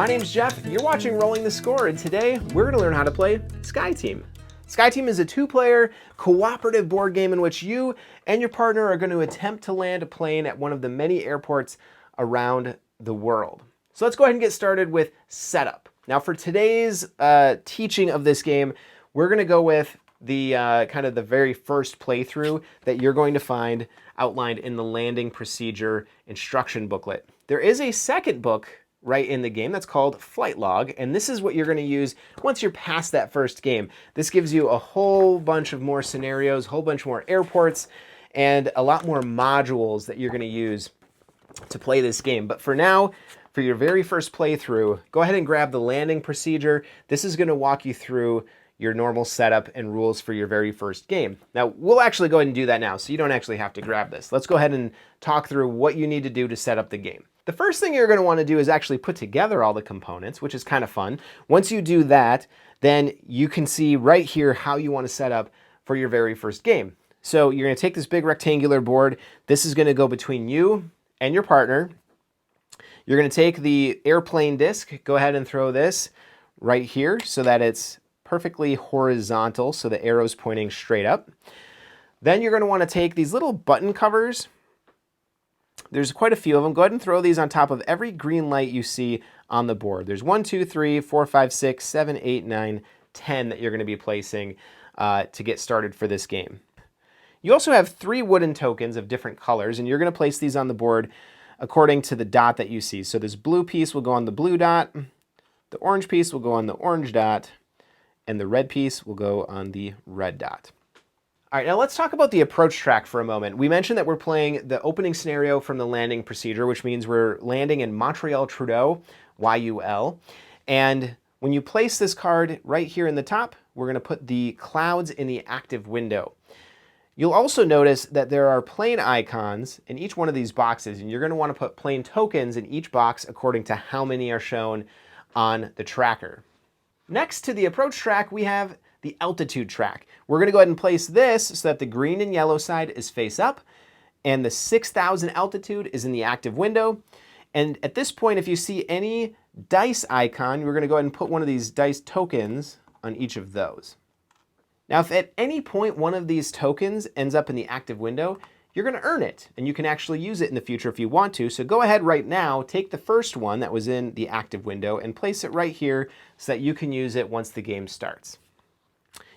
My name's Jeff, you're watching Rolling the Score, and today we're going to learn how to play Sky Team. Sky Team is a two-player cooperative board game in which you and your partner are going to attempt to land a plane at one of the many airports around the world. So let's go ahead and get started with setup. Now for today's teaching of this game, we're going to go with the kind of the very first playthrough that you're going to find outlined in the landing procedure instruction booklet. There is a second book right in the game that's called Flight Log, and this is what you're going to use once you're past that first game. This gives you a whole bunch of more scenarios, a whole bunch more airports, and a lot more modules that you're going to use to play this game. But for now, for your very first playthrough, go ahead and grab the landing procedure. This is going to walk you through your normal setup and rules for your very first game. Now, we'll actually go ahead and do that now, so you don't actually have to grab this. Let's go ahead and talk through what you need to do to set up the game. The first thing you're going to want to do is actually put together all the components, which is kind of fun. Once you do that, then you can see right here how you want to set up for your very first game. So you're going to take this big rectangular board. This is going to go between you and your partner. You're going to take the airplane disc, go ahead and throw this right here so that it's perfectly horizontal, so the arrow's pointing straight up. Then you're going to want to take these little button covers. There's quite a few of them. Go ahead and throw these on top of every green light you see on the board. There's 1, 2, 3, 4, 5, 6, 7, 8, 9, 10 that you're going to be placing to get started for this game. You also have 3 wooden tokens of different colors, and you're going to place these on the board according to the dot that you see. So this blue piece will go on the blue dot, the orange piece will go on the orange dot, and the red piece will go on the red dot. All right, now let's talk about the approach track for a moment. We mentioned that we're playing the opening scenario from the landing procedure, which means we're landing in Montreal Trudeau, YUL. And when you place this card right here in the top, we're going to put the clouds in the active window. You'll also notice that there are plane icons in each one of these boxes, and you're going to want to put plane tokens in each box according to how many are shown on the tracker. Next to the approach track, we have the altitude track. We're going to go ahead and place this so that the green and yellow side is face up, and the 6,000 altitude is in the active window. And at this point, if you see any dice icon, we're going to go ahead and put one of these dice tokens on each of those. Now, if at any point one of these tokens ends up in the active window, you're going to earn it, and you can actually use it in the future if you want to. So go ahead right now, take the first one that was in the active window and place it right here so that you can use it once the game starts.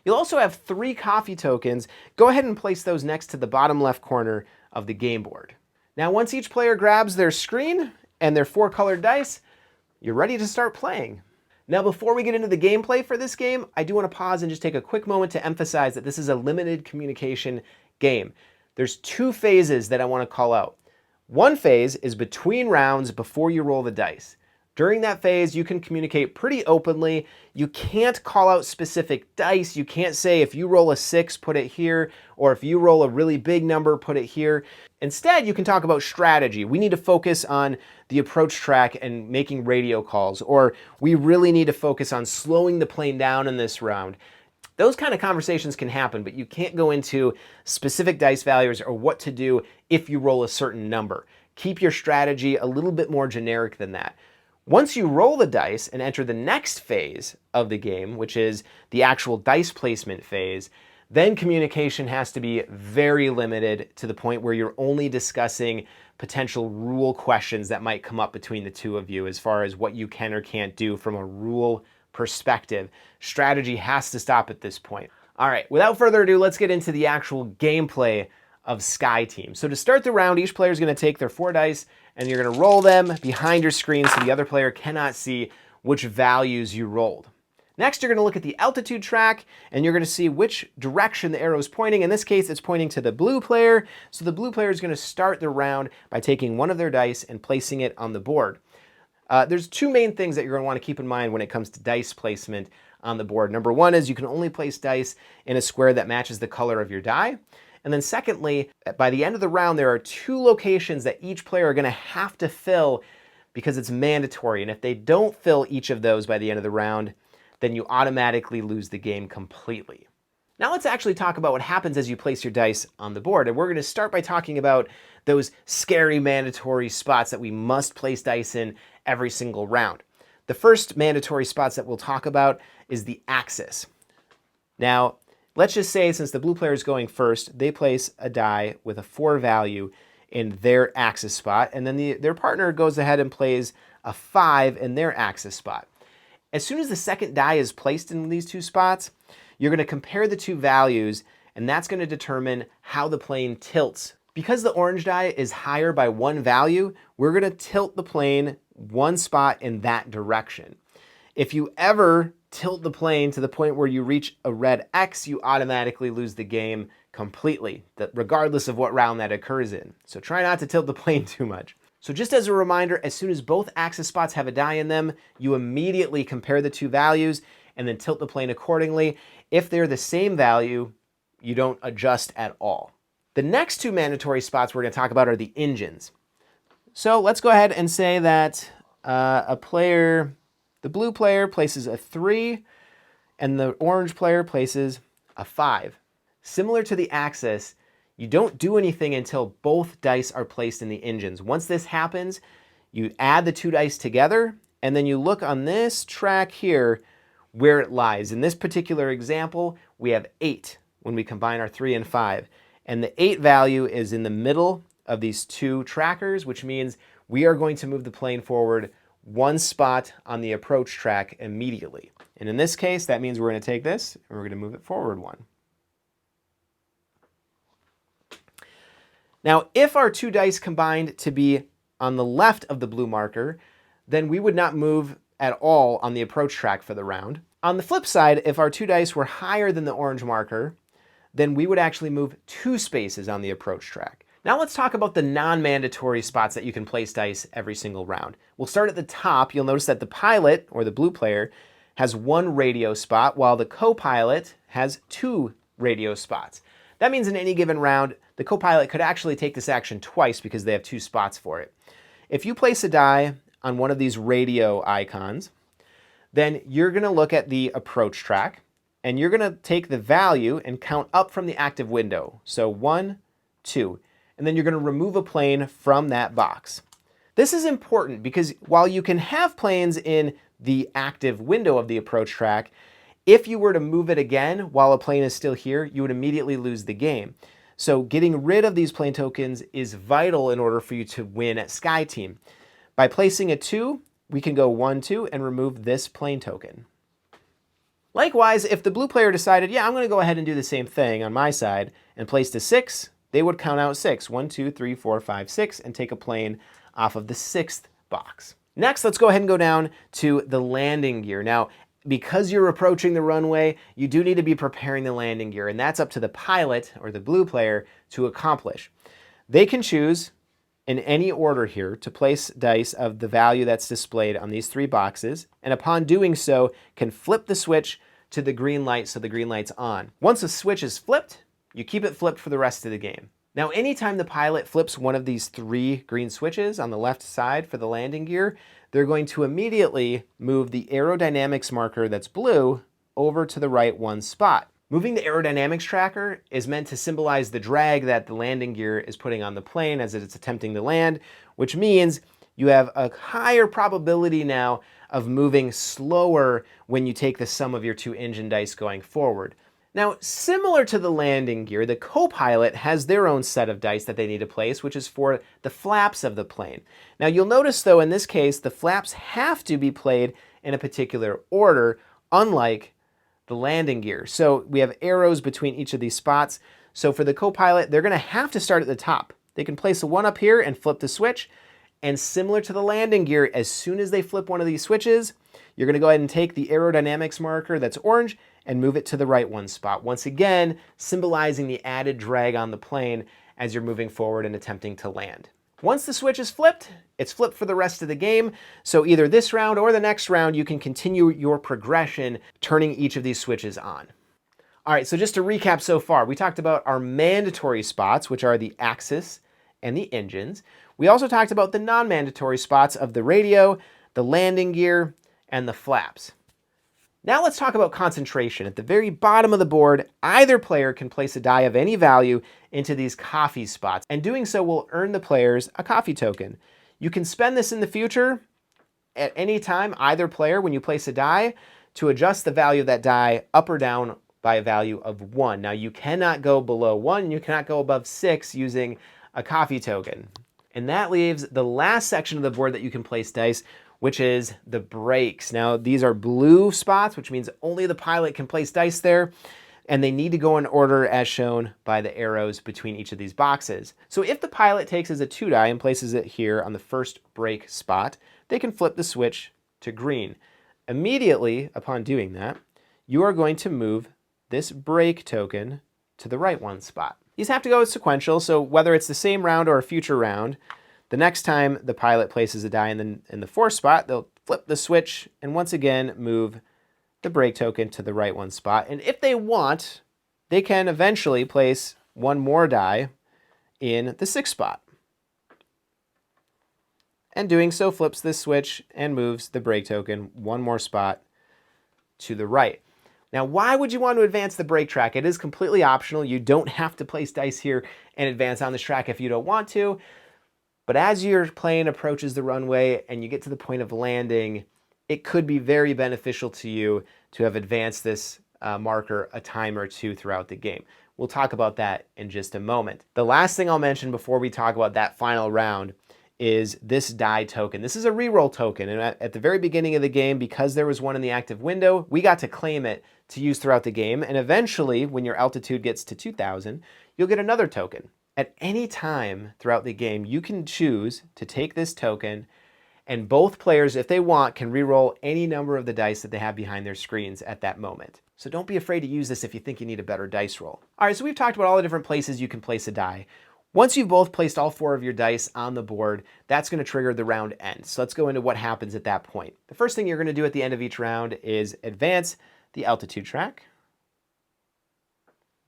You'll also have 3 coffee tokens. Go ahead and place those next to the bottom left corner of the game board. Now, once each player grabs their screen and their 4 colored dice, you're ready to start playing. Now, before we get into the gameplay for this game, I do want to pause and just take a quick moment to emphasize that this is a limited communication game. There's 2 phases that I want to call out. One phase is between rounds before you roll the dice. During that phase, you can communicate pretty openly. You can't call out specific dice. You can't say if you roll a 6, put it here, or if you roll a really big number, put it here. Instead, you can talk about strategy. We need to focus on the approach track and making radio calls, or we really need to focus on slowing the plane down in this round. Those kind of conversations can happen, but you can't go into specific dice values or what to do if you roll a certain number. Keep your strategy a little bit more generic than that. Once you roll the dice and enter the next phase of the game, which is the actual dice placement phase, then communication has to be very limited to the point where you're only discussing potential rule questions that might come up between the two of you as far as what you can or can't do from a rule perspective. Strategy has to stop at this point. All right, without further ado, let's get into the actual gameplay of Sky Team. So to start the round, each player is going to take their 4 dice and you're going to roll them behind your screen so the other player cannot see which values you rolled. Next, you're going to look at the altitude track and you're going to see which direction the arrow is pointing. In this case, it's pointing to the blue player. So the blue player is going to start the round by taking one of their dice and placing it on the board. There's 2 main things that you're going to want to keep in mind when it comes to dice placement on the board. Number 1 is you can only place dice in a square that matches the color of your die. And then secondly, by the end of the round, there are 2 locations that each player are going to have to fill because it's mandatory. And if they don't fill each of those by the end of the round, then you automatically lose the game completely. Now let's actually talk about what happens as you place your dice on the board. And we're going to start by talking about those scary mandatory spots that we must place dice in every single round. The first mandatory spots that we'll talk about is the axis. Now, let's just say since the blue player is going first, they place a die with a 4 value in their axis spot, and then their partner goes ahead and plays a 5 in their axis spot. As soon as the second die is placed in these two spots, you're going to compare the two values, and that's going to determine how the plane tilts. Because the orange die is higher by 1 value, we're going to tilt the plane 1 spot in that direction. If you ever tilt the plane to the point where you reach a red X, you automatically lose the game completely, regardless of what round that occurs in. So try not to tilt the plane too much. So just as a reminder, as soon as both axis spots have a die in them, you immediately compare the two values and then tilt the plane accordingly. If they're the same value, you don't adjust at all. The next two mandatory spots we're going to talk about are the engines. So let's go ahead and say that the blue player places a 3 and the orange player places a 5. Similar to the axis, you don't do anything until both dice are placed in the engines. Once this happens, you add the two dice together, and then you look on this track here where it lies. In this particular example, we have 8 when we combine our 3 and 5. And the 8 value is in the middle of these two trackers, which means we are going to move the plane forward 1 spot on the approach track immediately. And in this case, that means we're going to take this and we're going to move it forward 1. Now, if our two dice combined to be on the left of the blue marker, then we would not move at all on the approach track for the round. On the flip side, if our two dice were higher than the orange marker, then we would actually move 2 spaces on the approach track. Now let's talk about the non-mandatory spots that you can place dice every single round. We'll start at the top. You'll notice that the pilot, or the blue player, has 1 radio spot, while the co-pilot has 2 radio spots. That means in any given round, the co-pilot could actually take this action twice because they have 2 spots for it. If you place a die on one of these radio icons, then you're going to look at the approach track, and you're going to take the value and count up from the active window. So 1, 2, and then you're going to remove a plane from that box. This is important because while you can have planes in the active window of the approach track, if you were to move it again while a plane is still here, you would immediately lose the game. So getting rid of these plane tokens is vital in order for you to win at Sky Team. By placing a 2, we can go 1, 2, and remove this plane token. Likewise, if the blue player decided, yeah, I'm going to go ahead and do the same thing on my side and placed a 6, they would count out 6. 1, 2, 3, 4, 5, 6, and take a plane off of the 6th box. Next, let's go ahead and go down to the landing gear. Now, because you're approaching the runway, you do need to be preparing the landing gear, and that's up to the pilot, or the blue player, to accomplish. They can choose, in any order here, to place dice of the value that's displayed on these 3 boxes, and upon doing so, can flip the switch to the green light so the green light's on. Once the switch is flipped, you keep it flipped for the rest of the game. Now, anytime the pilot flips one of these 3 green switches on the left side for the landing gear, they're going to immediately move the aerodynamics marker that's blue over to the right 1 spot. Moving the aerodynamics tracker is meant to symbolize the drag that the landing gear is putting on the plane as it's attempting to land, which means you have a higher probability now of moving slower when you take the sum of your 2 engine dice going forward. Now, similar to the landing gear, the co-pilot has their own set of dice that they need to place, which is for the flaps of the plane. Now, you'll notice, though, in this case, the flaps have to be played in a particular order, unlike the landing gear. So we have arrows between each of these spots. So for the co-pilot, they're going to have to start at the top. They can place a 1 up here and flip the switch. And similar to the landing gear, as soon as they flip one of these switches, you're going to go ahead and take the aerodynamics marker that's orange and move it to the right 1 spot. Once again, symbolizing the added drag on the plane as you're moving forward and attempting to land. Once the switch is flipped, it's flipped for the rest of the game. So either this round or the next round, you can continue your progression, turning each of these switches on. All right, so just to recap so far, we talked about our mandatory spots, which are the axis and the engines. We also talked about the non-mandatory spots of the radio, the landing gear, and the flaps. Now let's talk about concentration. At the very bottom of the board, either player can place a die of any value into these coffee spots, and doing so will earn the players a coffee token. You can spend this in the future, at any time, either player, when you place a die, to adjust the value of that die up or down by a value of 1. Now, you cannot go below 1. You cannot go above 6 using a coffee token. And that leaves the last section of the board that you can place dice, which is the breaks. Now, these are blue spots, which means only the pilot can place dice there, and they need to go in order as shown by the arrows between each of these boxes. So if the pilot takes as a 2 die and places it here on the first break spot, they can flip the switch to green. Immediately upon doing that, you are going to move this break token to the right one spot. These have to go sequential, so whether it's the same round or a future round, the next time the pilot places a die in the 4th spot, they'll flip the switch and once again move the break token to the right one spot. And if they want, they can eventually place one more die in the 6th spot. And doing so flips this switch and moves the break token one more spot to the right. Now, why would you want to advance the break track? It is completely optional. You don't have to place dice here and advance on this track if you don't want to. But as your plane approaches the runway and you get to the point of landing, it could be very beneficial to you to have advanced this marker a time or two throughout the game. We'll talk about that in just a moment. The last thing I'll mention before we talk about that final round is this die token. This is a reroll token, and at the very beginning of the game, because there was one in the active window, we got to claim it to use throughout the game, and eventually, when your altitude gets to 2,000, you'll get another token. At any time throughout the game, you can choose to take this token, and both players, if they want, can reroll any number of the dice that they have behind their screens at that moment. So don't be afraid to use this if you think you need a better dice roll. All right, so we've talked about all the different places you can place a die. Once you've both placed all 4 of your dice on the board, that's going to trigger the round end. So let's go into what happens at that point. The first thing you're going to do at the end of each round is advance the altitude track.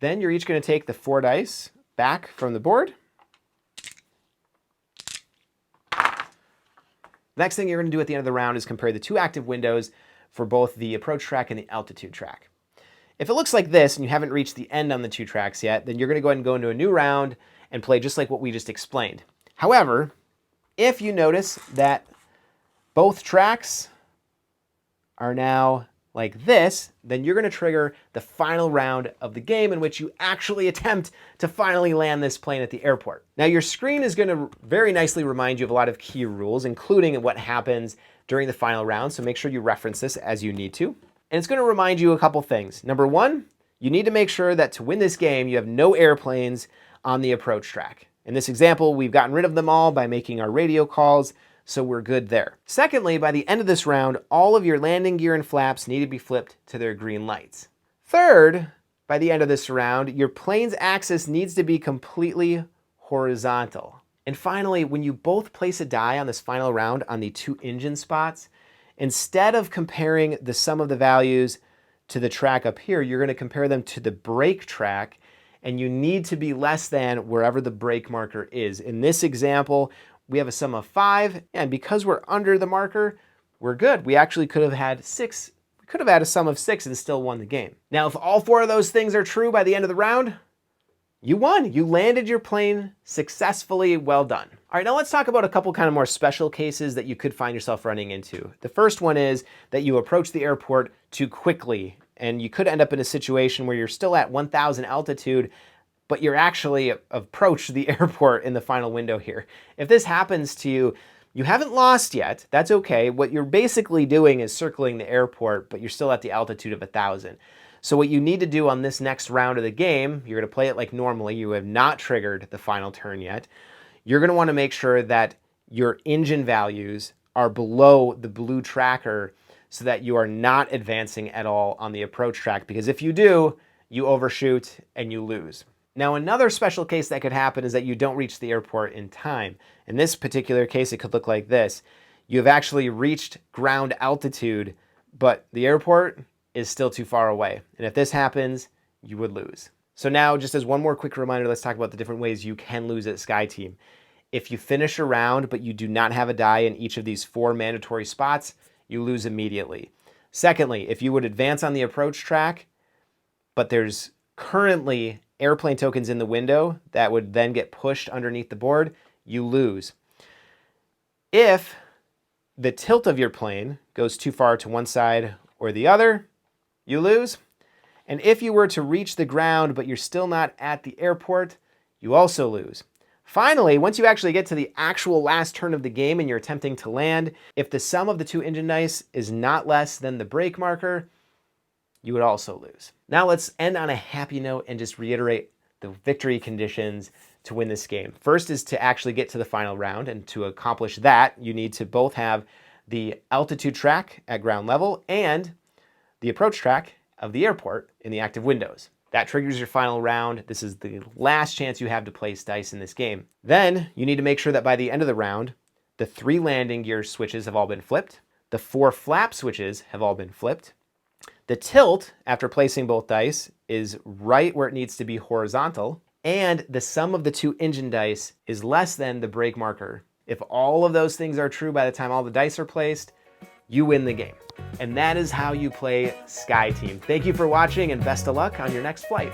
Then you're each going to take the 4 dice back from the board. Next thing you're going to do at the end of the round is compare the 2 active windows for both the approach track and the altitude track. If it looks like this and you haven't reached the end on the 2 tracks yet, then you're going to go ahead and go into a new round and play just like what we just explained. However, if you notice that both tracks are now like this, then you're going to trigger the final round of the game in which you actually attempt to finally land this plane at the airport. Now, your screen is going to very nicely remind you of a lot of key rules, including what happens during the final round, so make sure you reference this as you need to. And it's going to remind you a couple things. Number 1, you need to make sure that to win this game, you have no airplanes on the approach track. In this example, we've gotten rid of them all by making our radio calls, so we're good there. Secondly, by the end of this round, all of your landing gear and flaps need to be flipped to their green lights. Third, by the end of this round, your plane's axis needs to be completely horizontal. And finally, when you both place a die on this final round on the 2 engine spots, instead of comparing the sum of the values to the track up here, you're going to compare them to the brake track, and you need to be less than wherever the brake marker is. In this example, we have a sum of 5, and because we're under the marker, we're good. We actually could have had 6. We could have had a sum of 6 and still won the game. Now, if all 4 of those things are true by the end of the round, you won. You landed your plane successfully. Well done. All right, now let's talk about a couple kind of more special cases that you could find yourself running into. The first one is that you approach the airport too quickly, and you could end up in a situation where you're still at 1,000 altitude, but you're actually approached the airport in the final window here. If this happens to you, you haven't lost yet. That's okay. What you're basically doing is circling the airport, but you're still at the altitude of 1,000. So what you need to do on this next round of the game, you're going to play it like normally. You have not triggered the final turn yet. You're going to want to make sure that your engine values are below the blue tracker so that you are not advancing at all on the approach track, because if you do, you overshoot and you lose. Now, another special case that could happen is that you don't reach the airport in time. In this particular case, it could look like this. You have actually reached ground altitude, but the airport is still too far away. And if this happens, you would lose. So now, just as one more quick reminder, let's talk about the different ways you can lose at Sky Team. If you finish a round, but you do not have a die in each of these 4 mandatory spots, you lose immediately. Secondly, if you would advance on the approach track, but there's currently airplane tokens in the window that would then get pushed underneath the board, you lose. If the tilt of your plane goes too far to one side or the other, you lose. And if you were to reach the ground but you're still not at the airport, you also lose. Finally, once you actually get to the actual last turn of the game and you're attempting to land, if the sum of the two engine dice is not less than the break marker, you would also lose. Now let's end on a happy note and just reiterate the victory conditions to win this game. First is to actually get to the final round, and to accomplish that, you need to both have the altitude track at ground level and the approach track of the airport in the active windows. That triggers your final round. This is the last chance you have to place dice in this game. Then you need to make sure that by the end of the round, the 3 landing gear switches have all been flipped. The 4 flap switches have all been flipped. The tilt, after placing both dice, is right where it needs to be horizontal. And the sum of the 2 engine dice is less than the break marker. If all of those things are true by the time all the dice are placed, you win the game. And that is how you play Sky Team. Thank you for watching, and best of luck on your next flight.